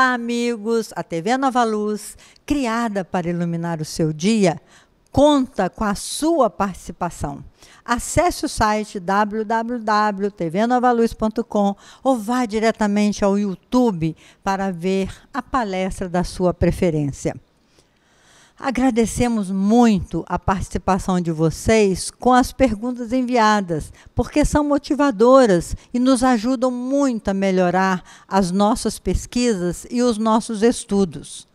Olá, amigos! A TV Nova Luz, criada para iluminar o seu dia, conta com a sua participação. Acesse o site www.tvnovaluz.com ou vá diretamente ao YouTube para ver a palestra da sua preferência. Agradecemos muito a participação de vocês com as perguntas enviadas, porque são motivadoras e nos ajudam muito a melhorar as nossas pesquisas e os nossos estudos.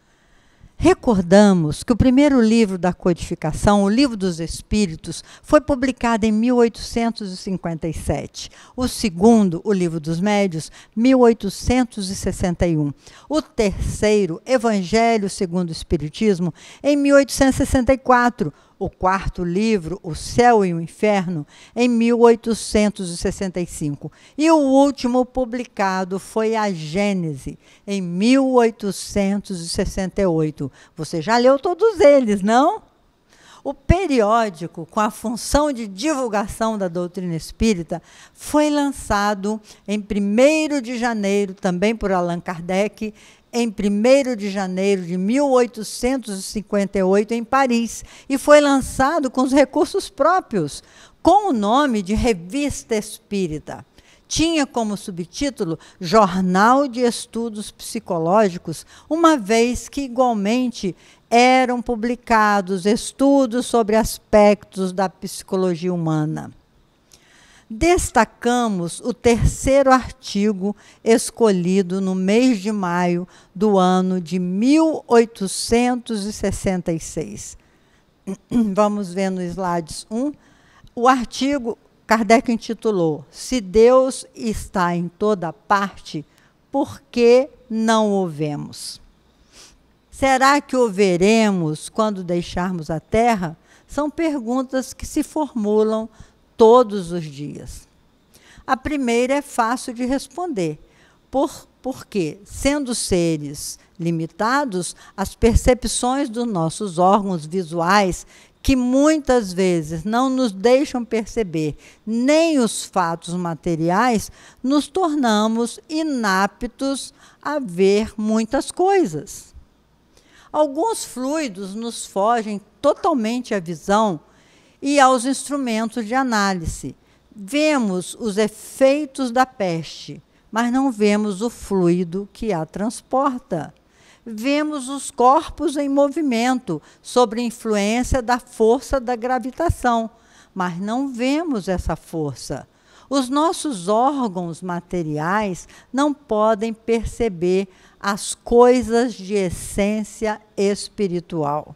Recordamos que o primeiro livro da codificação, o Livro dos Espíritos, foi publicado em 1857. O segundo, o Livro dos Médiuns, 1861. O terceiro, Evangelho segundo o Espiritismo, em 1864. O quarto livro, O Céu e o Inferno, em 1865. E o último publicado foi a Gênese, em 1868. Você já leu todos eles, não? O periódico, com a função de divulgação da doutrina espírita, foi lançado em 1º de janeiro, também por Allan Kardec, em 1º de janeiro de 1858, em Paris, e foi lançado com os recursos próprios, com o nome de Revista Espírita. Tinha como subtítulo Jornal de Estudos Psicológicos, uma vez que, igualmente, eram publicados estudos sobre aspectos da psicologia humana. Destacamos o terceiro artigo escolhido no mês de maio do ano de 1866. Vamos ver no slide 1. O artigo, Kardec intitulou: Se Deus está em toda parte, por que não o vemos? Será que o veremos quando deixarmos a Terra? São perguntas que se formulam todos os dias. A primeira é fácil de responder, porque, sendo seres limitados, as percepções dos nossos órgãos visuais, que muitas vezes não nos deixam perceber nem os fatos materiais, nos tornamos inaptos a ver muitas coisas. Alguns fluidos nos fogem totalmente à visão e aos instrumentos de análise. Vemos os efeitos da peste, mas não vemos o fluido que a transporta. Vemos os corpos em movimento, sob influência da força da gravitação, mas não vemos essa força. Os nossos órgãos materiais não podem perceber as coisas de essência espiritual.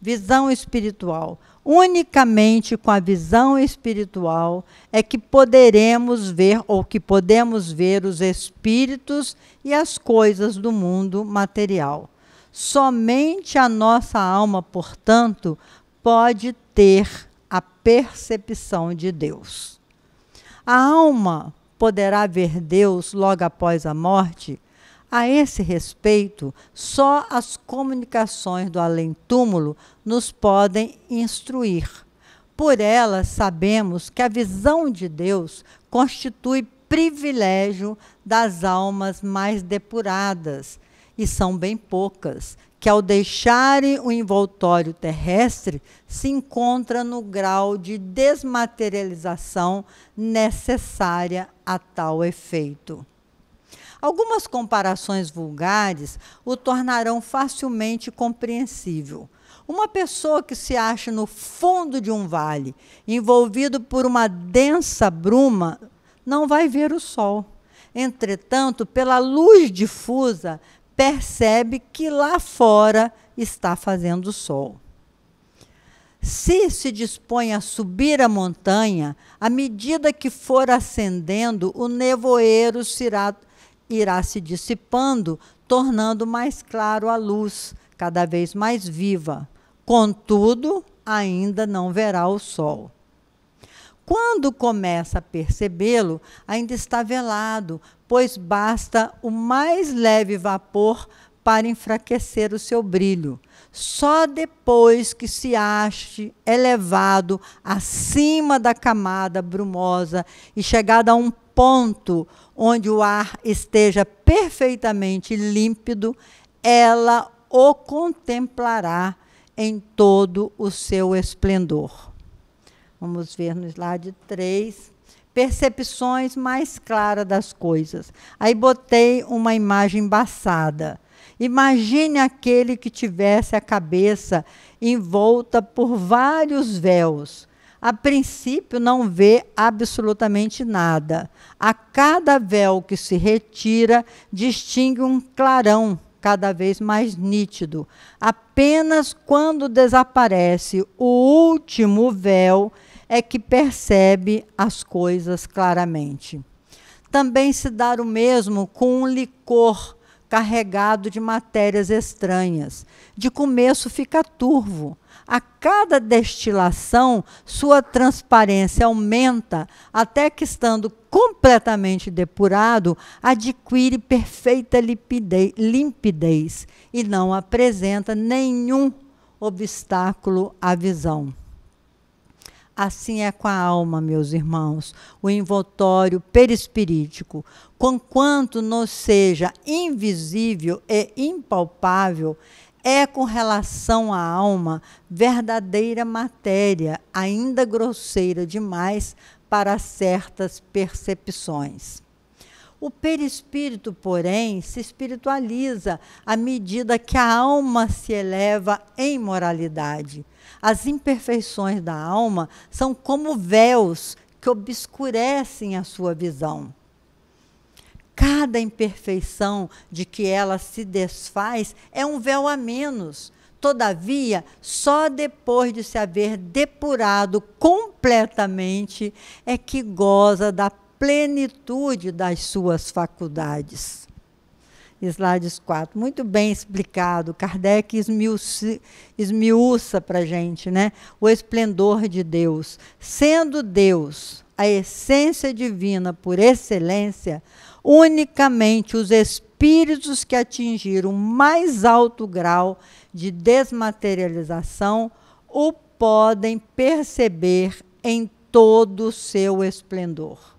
Visão espiritual. Unicamente com a visão espiritual é que poderemos ver, ou que podemos ver, os espíritos e as coisas do mundo material. Somente a nossa alma, portanto, pode ter a percepção de Deus. A alma poderá ver Deus logo após a morte? A esse respeito, só as comunicações do além-túmulo nos podem instruir. Por elas, sabemos que a visão de Deus constitui privilégio das almas mais depuradas, e são bem poucas, que ao deixarem o envoltório terrestre, se encontram no grau de desmaterialização necessária a tal efeito. Algumas comparações vulgares o tornarão facilmente compreensível. Uma pessoa que se acha no fundo de um vale, envolvido por uma densa bruma, não vai ver o sol. Entretanto, pela luz difusa, percebe que lá fora está fazendo sol. Se se dispõe a subir a montanha, à medida que for ascendendo, o nevoeiro irá se dissipando, tornando mais claro a luz, cada vez mais viva. Contudo, ainda não verá o sol. Quando começa a percebê-lo, ainda está velado, pois basta o mais leve vapor para enfraquecer o seu brilho. Só depois que se ache elevado acima da camada brumosa e chegado a um ponto onde o ar esteja perfeitamente límpido, ela o contemplará em todo o seu esplendor. Vamos ver no slide 3. Percepções mais claras das coisas. Aí botei uma imagem embaçada. Imagine aquele que tivesse a cabeça envolta por vários véus. A princípio não vê absolutamente nada. A cada véu que se retira, distingue um clarão cada vez mais nítido. Apenas quando desaparece o último véu é que percebe as coisas claramente. Também se dá o mesmo com um licor carregado de matérias estranhas. De começo fica turvo. A cada destilação, sua transparência aumenta, até que, estando completamente depurado, adquire perfeita limpidez e não apresenta nenhum obstáculo à visão. Assim é com a alma, meus irmãos, o envoltório perispirítico. Conquanto nos seja invisível e impalpável, é com relação à alma verdadeira matéria, ainda grosseira demais para certas percepções. O perispírito, porém, se espiritualiza à medida que a alma se eleva em moralidade. As imperfeições da alma são como véus que obscurecem a sua visão. Cada imperfeição de que ela se desfaz é um véu a menos. Todavia, só depois de se haver depurado completamente é que goza da plenitude das suas faculdades. Slides 4, muito bem explicado. Kardec esmiuça para a gente, né? O esplendor de Deus. Sendo Deus a essência divina por excelência, unicamente os espíritos que atingiram o mais alto grau de desmaterialização o podem perceber em todo o seu esplendor.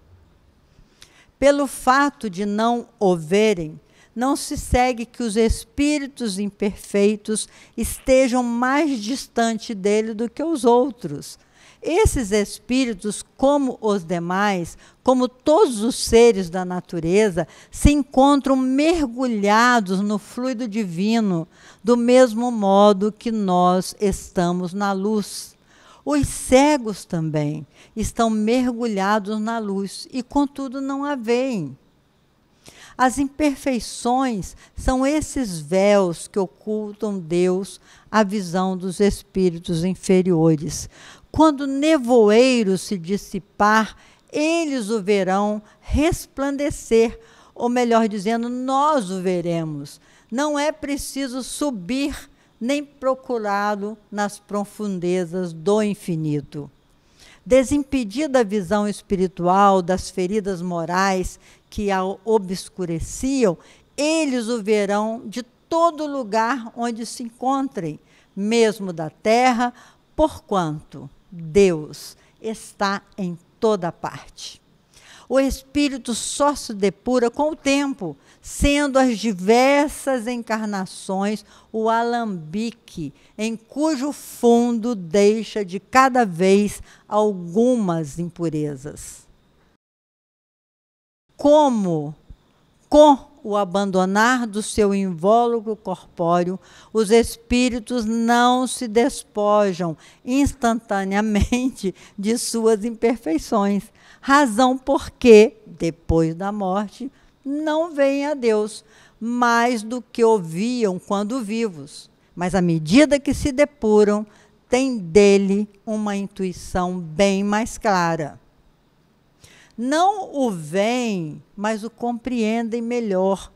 Pelo fato de não o verem, não se segue que os espíritos imperfeitos estejam mais distante dele do que os outros. Esses espíritos, como os demais, como todos os seres da natureza, se encontram mergulhados no fluido divino, do mesmo modo que nós estamos na luz. Os cegos também estão mergulhados na luz e, contudo, não a veem. As imperfeições são esses véus que ocultam Deus à visão dos espíritos inferiores. Quando o nevoeiro se dissipar, eles o verão resplandecer, ou melhor dizendo, nós o veremos. Não é preciso subir nem procurá-lo nas profundezas do infinito. Desimpedida a visão espiritual das feridas morais que a obscureciam, eles o verão de todo lugar onde se encontrem, mesmo da terra, porquanto Deus está em toda parte. O espírito só se depura com o tempo, sendo as diversas encarnações o alambique em cujo fundo deixa de cada vez algumas impurezas. Como, com o abandonar do seu invólucro corpóreo, os espíritos não se despojam instantaneamente de suas imperfeições, razão porque, depois da morte, não veem a Deus mais do que o viam quando vivos, mas à medida que se depuram, têm dele uma intuição bem mais clara. Não o veem, mas o compreendem melhor.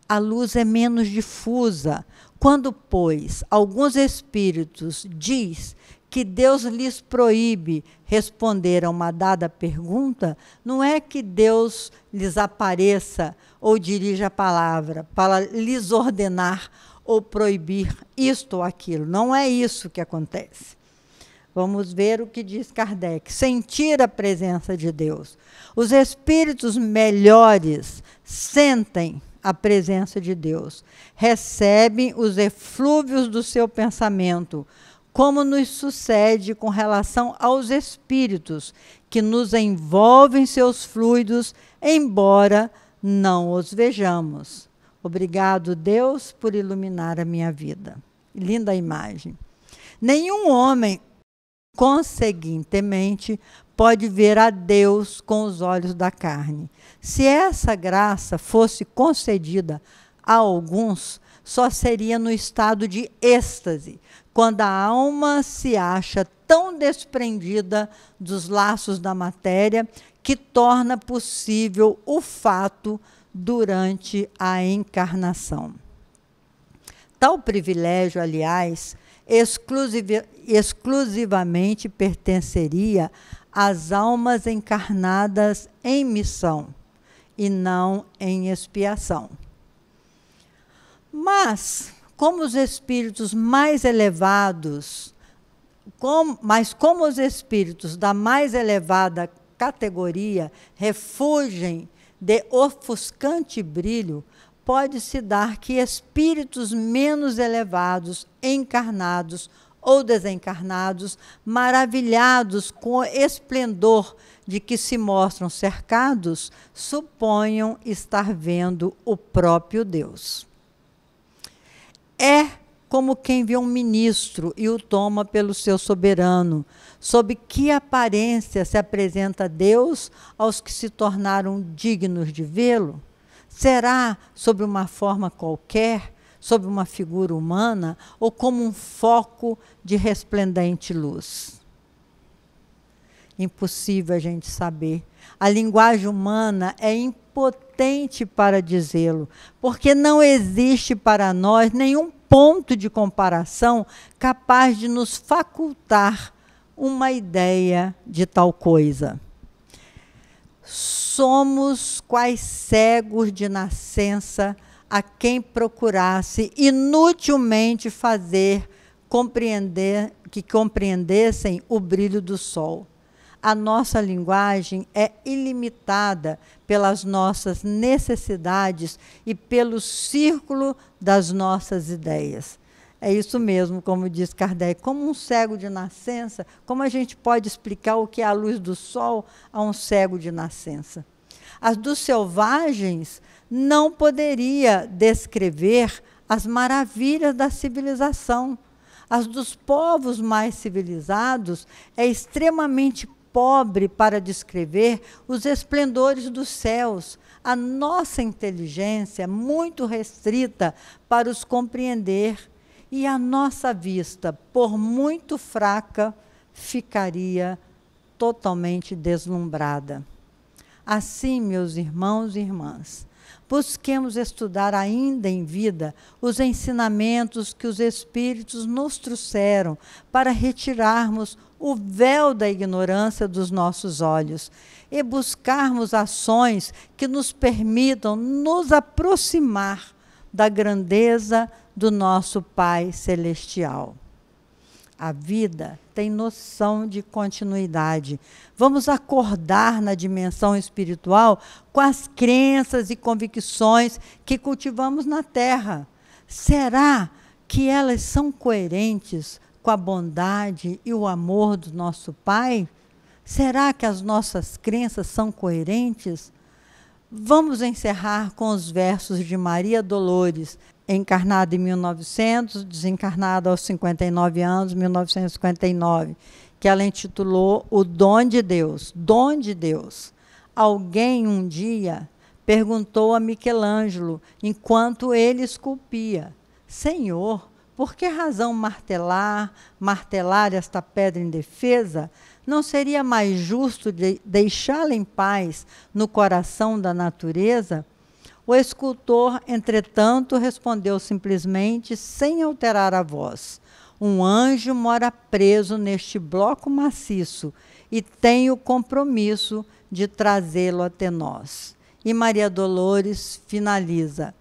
A luz é menos difusa. Quando, pois, alguns espíritos diz que Deus lhes proíbe responder a uma dada pergunta, não é que Deus lhes apareça ou dirija a palavra para lhes ordenar ou proibir isto ou aquilo. Não é isso que acontece. Vamos ver o que diz Kardec. Sentir a presença de Deus. Os espíritos melhores sentem a presença de Deus, recebem os eflúvios do seu pensamento, como nos sucede com relação aos espíritos que nos envolvem seus fluidos, embora não os vejamos. Obrigado, Deus, por iluminar a minha vida. Linda imagem. Nenhum homem, conseguintemente, pode ver a Deus com os olhos da carne. Se essa graça fosse concedida a alguns, só seria no estado de êxtase, quando a alma se acha tão desprendida dos laços da matéria que torna possível o fato durante a encarnação. Tal privilégio, aliás, exclusivamente pertenceria às almas encarnadas em missão e não em expiação. Mas, como os espíritos mais elevados, como os espíritos da mais elevada categoria refugem de ofuscante brilho, pode-se dar que espíritos menos elevados, encarnados ou desencarnados, maravilhados com o esplendor de que se mostram cercados, suponham estar vendo o próprio Deus. É como quem vê um ministro e o toma pelo seu soberano, sob que aparência se apresenta Deus aos que se tornaram dignos de vê-lo? Será sob uma forma qualquer, sob uma figura humana, ou como um foco de resplendente luz? Impossível a gente saber. A linguagem humana é impotente para dizê-lo, porque não existe para nós nenhum ponto de comparação capaz de nos facultar uma ideia de tal coisa. Somos quais cegos de nascença a quem procurasse inutilmente fazer que compreendessem o brilho do sol. A nossa linguagem é ilimitada pelas nossas necessidades e pelo círculo das nossas ideias. É isso mesmo, como diz Kardec, como um cego de nascença, como a gente pode explicar o que é a luz do sol a um cego de nascença? As dos selvagens não poderia descrever as maravilhas da civilização. As dos povos mais civilizados é extremamente pobre para descrever os esplendores dos céus. A nossa inteligência é muito restrita para os compreender, e a nossa vista, por muito fraca, ficaria totalmente deslumbrada. Assim, meus irmãos e irmãs, busquemos estudar ainda em vida os ensinamentos que os Espíritos nos trouxeram para retirarmos o véu da ignorância dos nossos olhos e buscarmos ações que nos permitam nos aproximar da grandeza do nosso Pai Celestial. A vida tem noção de continuidade. Vamos acordar na dimensão espiritual com as crenças e convicções que cultivamos na Terra. Será que elas são coerentes com a bondade e o amor do nosso Pai? Será que as nossas crenças são coerentes? Vamos encerrar com os versos de Maria Dolores, encarnada em 1900, desencarnada aos 59 anos, 1959, que ela intitulou O Dom de Deus. Dom de Deus. Alguém um dia perguntou a Michelangelo, enquanto ele esculpia: Senhor, por que razão martelar esta pedra indefesa? Não seria mais justo deixá-la em paz no coração da natureza? O escultor, entretanto, respondeu simplesmente, sem alterar a voz: Um anjo mora preso neste bloco maciço e tem o compromisso de trazê-lo até nós. E Maria Dolores finaliza: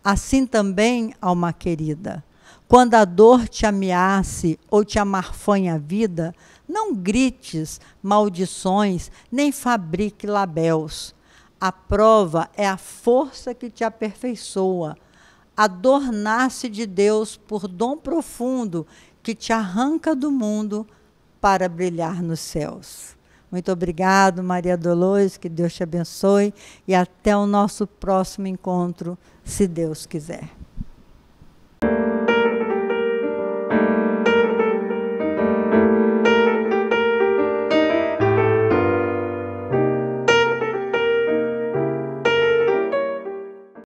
assim também, alma querida, quando a dor te ameace ou te amarfanhe a vida, não grites maldições, nem fabrique labéus. A prova é a força que te aperfeiçoa. A dor nasce de Deus por dom profundo que te arranca do mundo para brilhar nos céus. Muito obrigado, Maria Dolores, que Deus te abençoe e até o nosso próximo encontro, se Deus quiser.